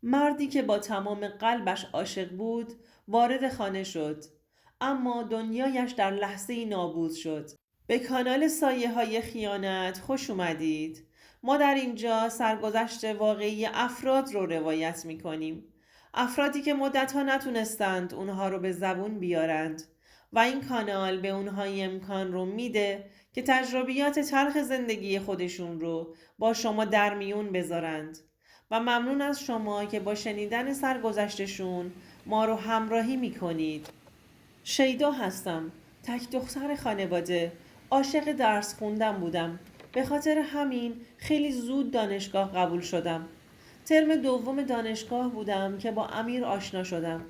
مردی که با تمام قلبش عاشق بود وارد خانه شد، اما دنیایش در لحظه‌ای نابود شد. به کانال سایه های خیانت خوش اومدید. ما در اینجا سرگذشت واقعی افراد رو روایت می کنیم. افرادی که مدتها نتونستند اونها رو به زبون بیارند و این کانال به اونها امکان رو میده که تجربیات تلخ زندگی خودشون رو با شما در میون بذارند و ممنون از شما که با شنیدن سرگذشتشون ما رو همراهی میکنید. شیدا هستم، تک دختر خانواده، عاشق درس خوندن بودم. به خاطر همین خیلی زود دانشگاه قبول شدم. ترم دوم دانشگاه بودم که با امیر آشنا شدم.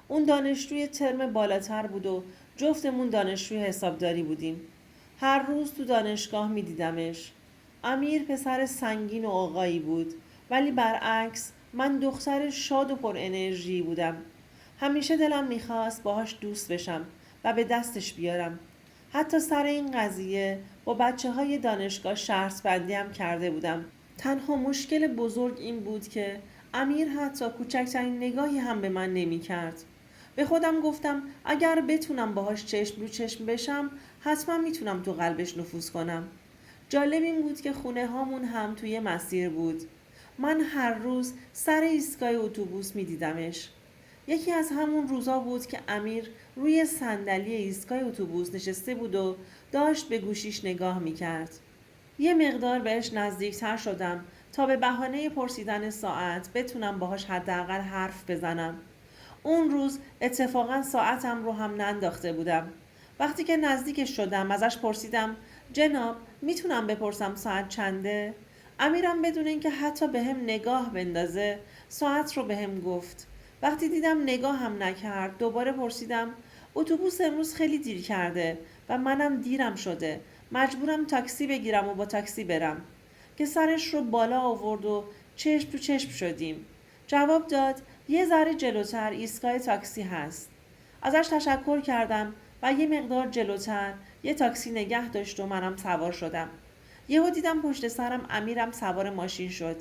اون دانشجوی ترم بالاتر بود و جفتمون دانشجوی حسابداری بودیم. هر روز تو دانشگاه می دیدمش. امیر پسر سنگین و آقایی بود، ولی برعکس من دختر شاد و پر انرژی بودم. همیشه دلم میخواست باهاش دوست بشم و به دستش بیارم. حتی سر این قضیه با بچه های دانشگاه شرط بندی هم کرده بودم. تنها مشکل بزرگ این بود که امیر حتی کوچکترین نگاهی هم به من نمی کرد. به خودم گفتم اگر بتونم باهاش چشم رو چشم بشم حتما میتونم تو قلبش نفوذ کنم. جالب این بود که خونه هامون هم توی مسیر بود. من هر روز سر ایستگاه اتوبوس میدیدمش. یکی از همون روزا بود که امیر روی صندلی ایستگاه اتوبوس نشسته بود و داشت به گوشیش نگاه میکرد. یه مقدار بهش نزدیکتر شدم تا به بهانه پرسیدن ساعت بتونم باهاش حداقل حرف بزنم. اون روز اتفاقا ساعتم رو هم ننداخته بودم. وقتی که نزدیکش شدم ازش پرسیدم جناب میتونم بپرسم ساعت چنده؟ امیرم بدون اینکه حتی به هم نگاه بندازه ساعت رو به هم گفت. وقتی دیدم نگاه هم نکرد دوباره پرسیدم اتوبوس امروز خیلی دیر کرده و منم دیرم شده، مجبورم تاکسی بگیرم و با تاکسی برم. که سرش رو بالا آورد و چشم تو چشم شدیم. جواب داد یه ذره جلوتر ایستگاه تاکسی هست. ازش تشکر کردم و یه مقدار جلوتر یه تاکسی نگه داشت و منم سوار شدم. یهو دیدم پشت سرم امیرم سوار ماشین شد.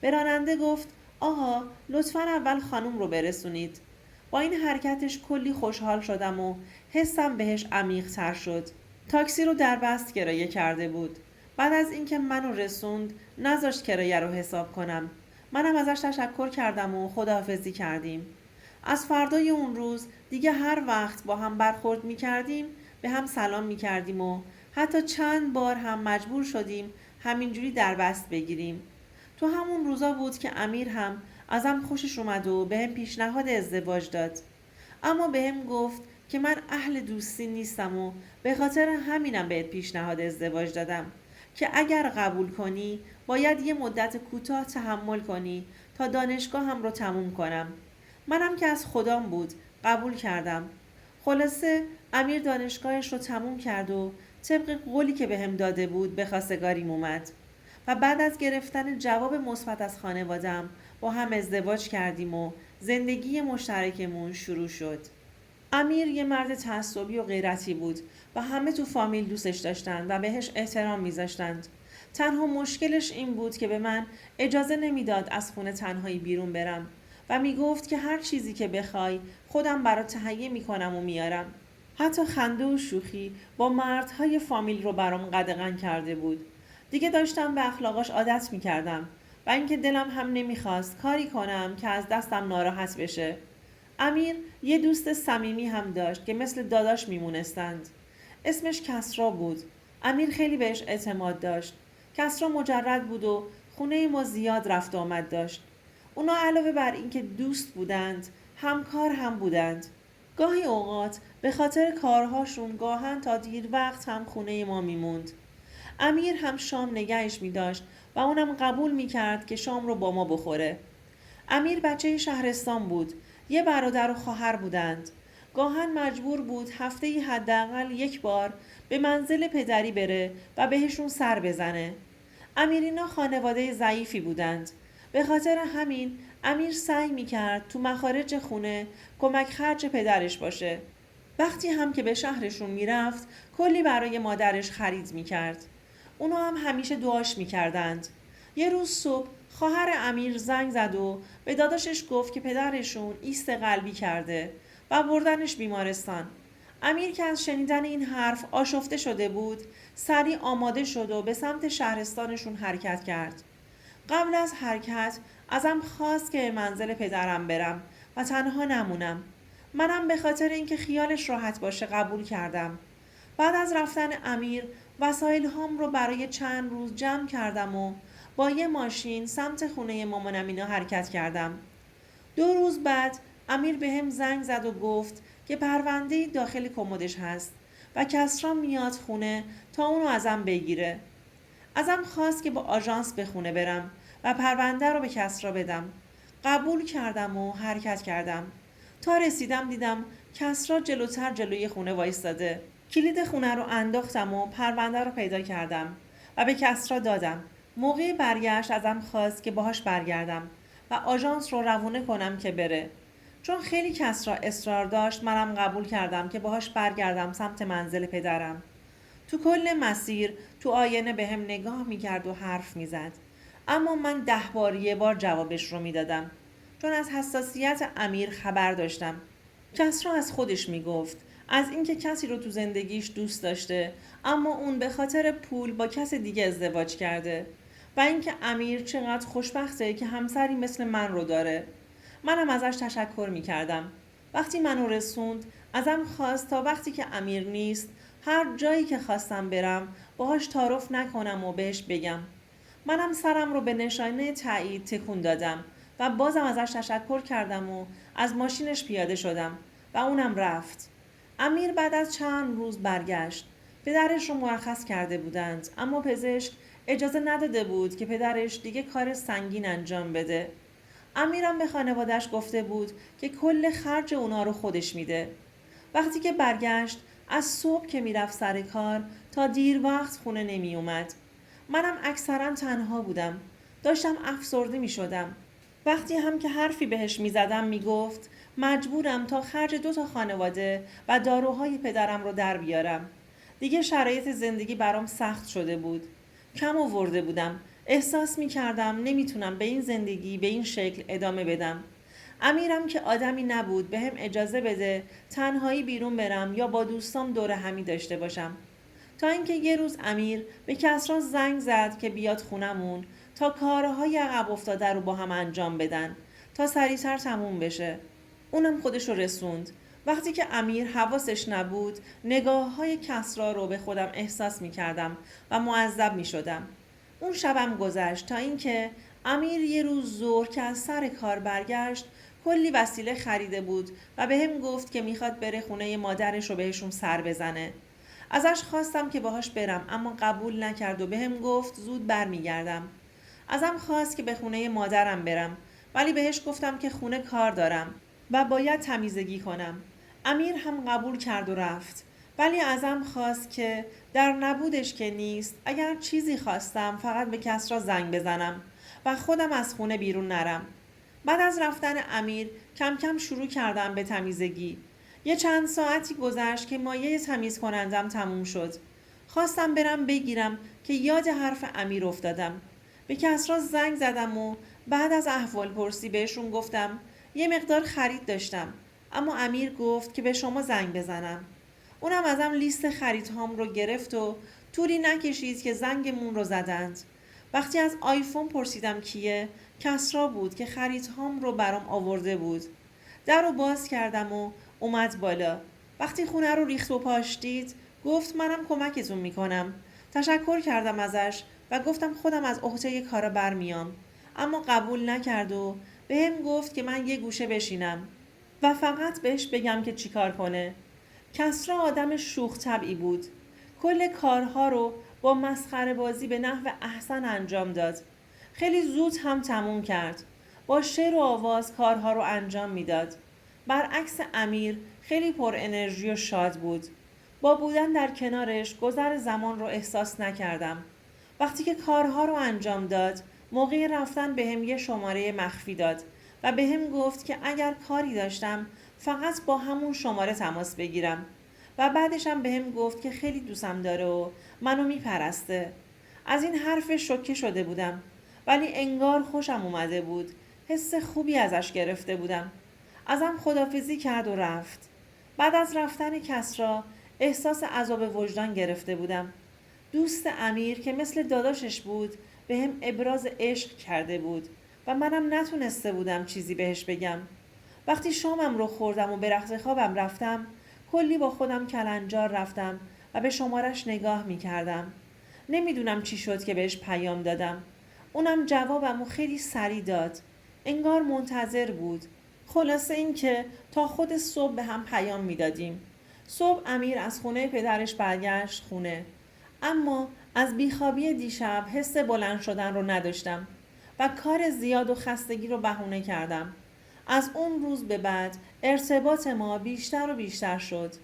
به راننده گفت آقا لطفاً اول خانم رو برسونید. با این حرکتش کلی خوشحال شدم و حسم بهش عمیق تر شد. تاکسی رو در بست کرایه کرده بود. بعد از اینکه منو رسوند نذاشت کرایه رو حساب کنم. منم ازش تشکر کردم و خداحافظی کردیم. از فردای اون روز دیگه هر وقت با هم برخورد می کردیم به هم سلام می کردیم و حتی چند بار هم مجبور شدیم همینجوری در بست بگیریم. تو همون روزا بود که امیر هم ازم خوشش اومد و به هم پیشنهاد ازدواج داد. اما به هم گفت که من اهل دوستی نیستم و به خاطر همینم بهت پیشنهاد ازدواج دادم که اگر قبول کنی باید یه مدت کوتاه تحمل کنی تا دانشگاه هم رو تموم کنم. منم که از خدام بود قبول کردم. خلاصه امیر دانشگاهش رو تموم کرد و طبق قولی که بهم داده بود به خواستگاریم اومد و بعد از گرفتن جواب مثبت از خانوادم با هم ازدواج کردیم و زندگی مشترکمون شروع شد. امیر یه مرد تعصبی و غیرتی بود و همه تو فامیل دوستش داشتند و بهش احترام میذاشتند. تنها مشکلش این بود که به من اجازه نمیداد از خونه تنهایی بیرون برم و میگفت که هر چیزی که بخوای خودم برات تهیه میکنم و میارم. حتی خنده و شوخی با مردهای فامیل رو برام قدغن کرده بود. دیگه داشتم به اخلاقاش عادت میکردم و اینکه دلم هم نمیخواست کاری کنم که از دستم ناراحت بشه. امیر یه دوست صمیمی هم داشت که مثل داداش میمونستند. اسمش کسرا بود. امیر خیلی بهش اعتماد داشت. کسرا مجرد بود و خونه ما زیاد رفت آمد داشت. اونا علاوه بر اینکه دوست بودند، همکار هم بودند. گاهی اوقات به خاطر کارهاشون گاهن تا دیر وقت هم خونه ما میموند. امیر هم شام نگهش می‌داشت و اونم قبول می‌کرد که شام رو با ما بخوره. امیر بچه شهرستان بود. یه برادر و خواهر بودند. گاهن مجبور بود هفته‌ای حداقل یک بار به منزل پدری بره و بهشون سر بزنه. امیرینا خانواده ضعیفی بودند. به خاطر همین امیر سعی می‌کرد تو مخارج خونه کمک خرج پدرش باشه. وقتی هم که به شهرشون میرفت کلی برای مادرش خرید میکرد. اونا هم همیشه دعاش میکردند. یه روز صبح خواهر امیر زنگ زد و به داداشش گفت که پدرشون ایست قلبی کرده و بردنش بیمارستان. امیر که از شنیدن این حرف آشفته شده بود، سریع آماده شد و به سمت شهرستانشون حرکت کرد. قبل از حرکت ازم خواست که منزل پدرم برم و تنها نمونم. منم به خاطر اینکه خیالش راحت باشه قبول کردم. بعد از رفتن امیر وسایل هام رو برای چند روز جمع کردم و با یه ماشین سمت خونه مامانم اینا حرکت کردم. 2 روز بعد امیر به هم زنگ زد و گفت که پرونده داخل کمدش هست و کسرا میاد خونه تا اونو ازم بگیره. ازم خواست که با آژانس به خونه برم و پرونده رو به کسرا بدم. قبول کردم و حرکت کردم. تا رسیدم دیدم کسرا جلوتر جلوی خونه وایستاده. کلید خونه رو انداختم و پرونده رو پیدا کردم و به کسرا دادم. موقع برگشت ازم خواست که باهاش برگردم و آژانس رو روونه کنم که بره. چون خیلی کسرا اصرار داشت منم قبول کردم که باهاش برگردم سمت منزل پدرم. تو کل مسیر تو آینه به هم نگاه میکرد و حرف میزد. اما من 10 بار یه بار جوابش رو میدادم. چون از حساسیت امیر خبر داشتم. کسرا از خودش میگفت از اینکه کسی رو تو زندگیش دوست داشته اما اون به خاطر پول با کس دیگه ازدواج کرده و اینکه امیر چقدر خوشبخته که همسری مثل من رو داره. منم ازش تشکر میکردم. وقتی منو رسوند ازم خواست تا وقتی که امیر نیست هر جایی که خواستم برم باهاش تعارف نکنم و بهش بگم. منم سرم رو به نشانه تایید تکون دادم و بازم ازش تشکر کردم و از ماشینش پیاده شدم و اونم رفت. امیر بعد از چند روز برگشت. پدرش رو مرخص کرده بودند اما پزشک اجازه نداده بود که پدرش دیگه کار سنگین انجام بده. امیرم به خانواده‌اش گفته بود که کل خرج اونا رو خودش میده. وقتی که برگشت از صبح که میرفت سر کار تا دیر وقت خونه نمی اومد. منم اکثرا تنها بودم. داشتم افسرده می شدم. وقتی هم که حرفی بهش می زدم می گفت مجبورم تا خرج 2 تا خانواده و داروهای پدرم رو در بیارم. دیگه شرایط زندگی برام سخت شده بود. کم آورده بودم. احساس می کردم نمی تونم به این زندگی به این شکل ادامه بدم. امیرم که آدمی نبود به هم اجازه بده تنهایی بیرون برم یا با دوستام دور همی داشته باشم. تا اینکه یه روز امیر به کسرا زنگ زد که بیاد خونمون تا کارهای عقب افتاده رو با هم انجام بدن تا سریعتر تموم بشه. اونم خودش رو رسوند. وقتی که امیر حواسش نبود نگاه های کسرا رو به خودم احساس می کردم و معذب می شدم. اون شبم گذشت تا اینکه امیر یه روز ظهر که از سر کار برگشت کلی وسیله خریده بود و به هم گفت که میخواد بره خونه مادرش رو بهشون سر بزنه. ازش خواستم که باهاش برم اما قبول نکرد و به هم گفت زود برمیگردم. ازم خواست که به خونه مادرم برم ولی بهش گفتم که خونه کار دارم و باید تمیزگی کنم. امیر هم قبول کرد و رفت. ولی ازم خواست که در نبودش که نیست اگر چیزی خواستم فقط به کسرا زنگ بزنم و خودم از خونه بیرون نرم. بعد از رفتن امیر کم کم شروع کردم به تمیزگی. یه چند ساعتی گذشت که مایه تمیز کنندم تموم شد. خواستم برم بگیرم که یاد حرف امیر افتادم. به کسرا زنگ زدم و بعد از احوال پرسی بهشون گفتم یه مقدار خرید داشتم اما امیر گفت که به شما زنگ بزنم. اونم ازم لیست خریدهام رو گرفت و طولی نکشید که زنگمون رو زدند. وقتی از آیفون پرسیدم کیه، کسرا بود که خریدهام رو برام آورده بود. در رو باز کردم و اومد بالا. وقتی خونه رو ریخت و پاش دید گفت منم کمکتون میکنم. تشکر کردم ازش و گفتم خودم از عهده کارا برمیام. اما قبول نکرد و بهم گفت که من یه گوشه بشینم و فقط بهش بگم که چیکار کنه. کسرا آدم شوخ طبعی بود. کل کارها رو با مسخره بازی به نحو احسن انجام داد. خیلی زود هم تموم کرد. با شعر و آواز کارها رو انجام میداد. برعکس امیر خیلی پر انرژی و شاد بود. با بودن در کنارش گذر زمان رو احساس نکردم. وقتی که کارها رو انجام داد، موقع رفتن بهم یه شماره مخفی داد و بهم گفت که اگر کاری داشتم فقط با همون شماره تماس بگیرم و بعدش هم بهم گفت که خیلی دوستم داره و منو میپرسته. از این حرفش شوکه شده بودم. ولی انگار خوشم اومده بود. حس خوبی ازش گرفته بودم. ازم خداحافظی کرد و رفت. بعد از رفتن کسری احساس عذاب وجدان گرفته بودم. دوست امیر که مثل داداشش بود به هم ابراز عشق کرده بود و منم نتونسته بودم چیزی بهش بگم. وقتی شامم رو خوردم و به رخت خوابم رفتم کلی با خودم کلنجار رفتم و به شمارش نگاه می کردم. نمیدونم چی شد که بهش پیام دادم. اونم جوابمو خیلی سریع داد. انگار منتظر بود. خلاصه این که تا خود صبح به هم پیام میدادیم. صبح امیر از خونه پدرش برگشت خونه. اما از بیخوابی دیشب حس بلند شدن رو نداشتم و کار زیاد و خستگی رو بهونه کردم. از اون روز به بعد ارتباط ما بیشتر و بیشتر شد.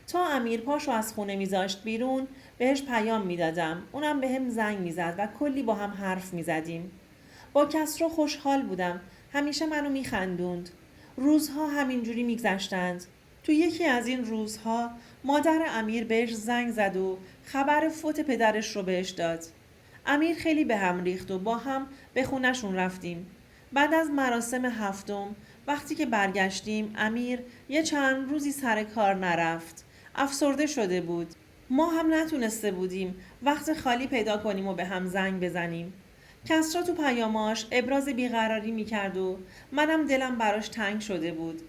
تا امیر پاشو از خونه میذاشت بیرون بهش پیام میدادم. اونم به هم زنگ میزد و کلی با هم حرف میزدیم. با کسرا خوشحال بودم. همیشه منو میخندوند. روزها همینجوری میگذشتند. تو یکی از این روزها مادر امیر بهش زنگ زد و خبر فوت پدرش رو بهش داد. امیر خیلی به هم ریخت و با هم به خونشون رفتیم. بعد از مراسم هفتم وقتی که برگشتیم امیر یه چند روزی سر کار نرفت. افسرده شده بود. ما هم نتونسته بودیم وقت خالی پیدا کنیم و به هم زنگ بزنیم. کسرا تو پیاماش ابراز بیقراری میکرد و منم دلم براش تنگ شده بود.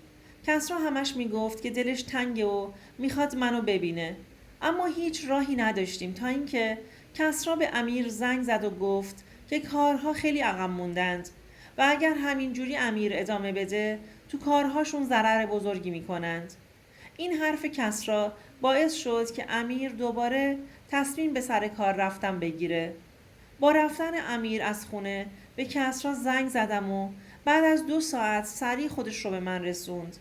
کسرا همش میگفت که دلش تنگه و میخواد منو ببینه. اما هیچ راهی نداشتیم تا اینکه کسرا به امیر زنگ زد و گفت که کارها خیلی عقب موندند و اگر همینجوری امیر ادامه بده تو کارهاشون ضرر بزرگی میکنند. این حرف کسرا باعث شد که امیر دوباره تصمیم به سر کار رفتن بگیره. با رفتن امیر از خونه به کسرا زنگ زدم و بعد از 2 ساعت سریع خودش رو به من رسوند.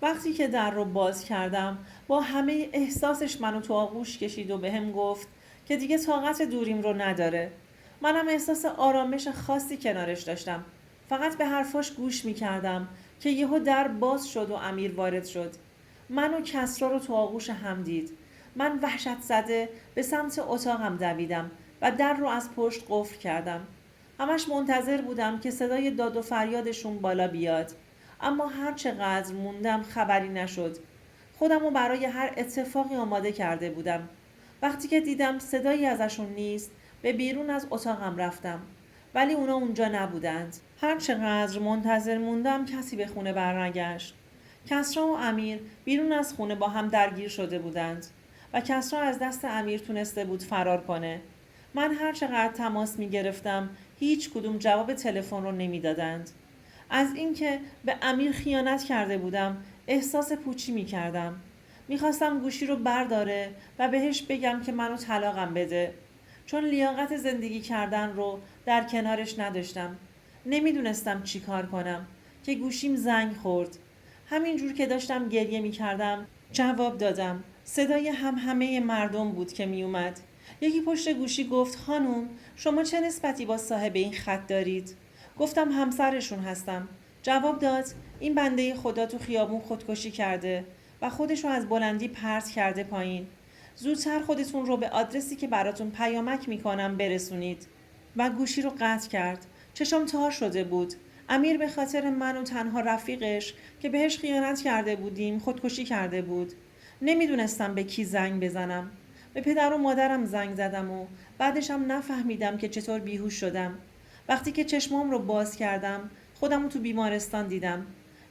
وقتی که در رو باز کردم با همه احساسش منو تو آغوش کشید و بهم گفت که دیگه طاقت دوریم رو نداره. منم احساس آرامش خاصی کنارش داشتم. فقط به حرفاش گوش میکردم که یهو در باز شد و امیر وارد شد. من و کسرا رو تو آغوش هم دید. من وحشت زده به سمت اتاقم دویدم و در رو از پشت قفل کردم. همش منتظر بودم که صدای داد و فریادشون بالا بیاد. اما هر چقدر موندم خبری نشد. خودم رو برای هر اتفاقی آماده کرده بودم. وقتی که دیدم صدایی ازشون نیست به بیرون از اتاقم رفتم. ولی اونا اونجا نبودند. هر چقدر منتظر موندم کسی به خونه برنگشت. کسرا و امیر بیرون از خونه با هم درگیر شده بودند و کسرا از دست امیر تونسته بود فرار کنه. من هر چقدر تماس می گرفتم هیچ کدوم جواب تلفن رو نمی دادند. از اینکه به امیر خیانت کرده بودم احساس پوچی می کردم. می خواستم گوشی رو برداره و بهش بگم که منو طلاقم بده. چون لیاقت زندگی کردن رو در کنارش نداشتم. نمیدونستم چی کار کنم که گوشیم زنگ خورد. همینجور که داشتم گریه می کردم جواب دادم. صدای همه مردم بود که می اومد. یکی پشت گوشی گفت خانم شما چه نسبتی با صاحب این خط دارید؟ گفتم همسرشون هستم. جواب داد این بنده خدا تو خیابون خودکشی کرده و خودشو از بلندی پرت کرده پایین. زودتر خودتون رو به آدرسی که براتون پیامک میکنم برسونید. و گوشی رو قطع کرد. چشم تار شده بود. امیر به خاطر من و تنها رفیقش که بهش خیانت کرده بودیم خودکشی کرده بود. نمیدونستم به کی زنگ بزنم. به پدر و مادرم زنگ زدم و بعدشم نفهمیدم که چطور بیهوش شدم. وقتی که چشمام رو باز کردم خودم رو تو بیمارستان دیدم.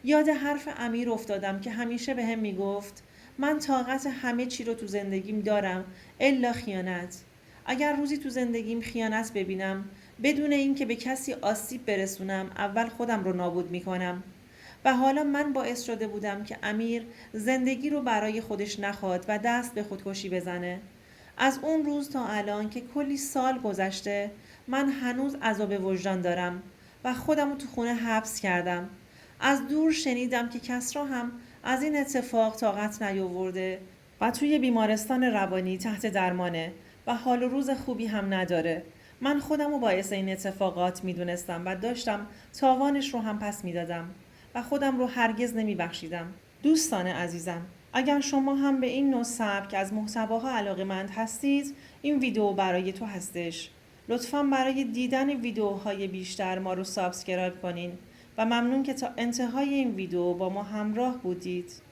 یاد حرف امیر افتادم که همیشه به هم میگفت من طاقت همه چی رو تو زندگیم دارم الا خیانت. اگر روزی تو زندگیم خیانت ببینم بدون اینکه به کسی آسیب برسونم اول خودم رو نابود میکنم. و حالا من باعث شده بودم که امیر زندگی رو برای خودش نخواد و دست به خودکشی بزنه. از اون روز تا الان که کلی سال گذشته من هنوز عذاب وجدان دارم و خودم رو تو خونه حبس کردم. از دور شنیدم که کسرا هم از این اتفاق طاقت نیاورده و توی بیمارستان روانی تحت درمانه و حال و روز خوبی هم نداره. من خودم رو باعث این اتفاقات میدونستم و داشتم تاوانش رو هم پس میدادم و خودم رو هرگز نمیبخشیدم. دوستان عزیزم، اگر شما هم به این نوع سبک از محتواها علاقه‌مند هستید این ویدیو برای تو هستش. لطفاً برای دیدن ویدیوهای بیشتر ما رو سابسکرایب کنین و ممنون که تا انتهای این ویدیو با ما همراه بودید.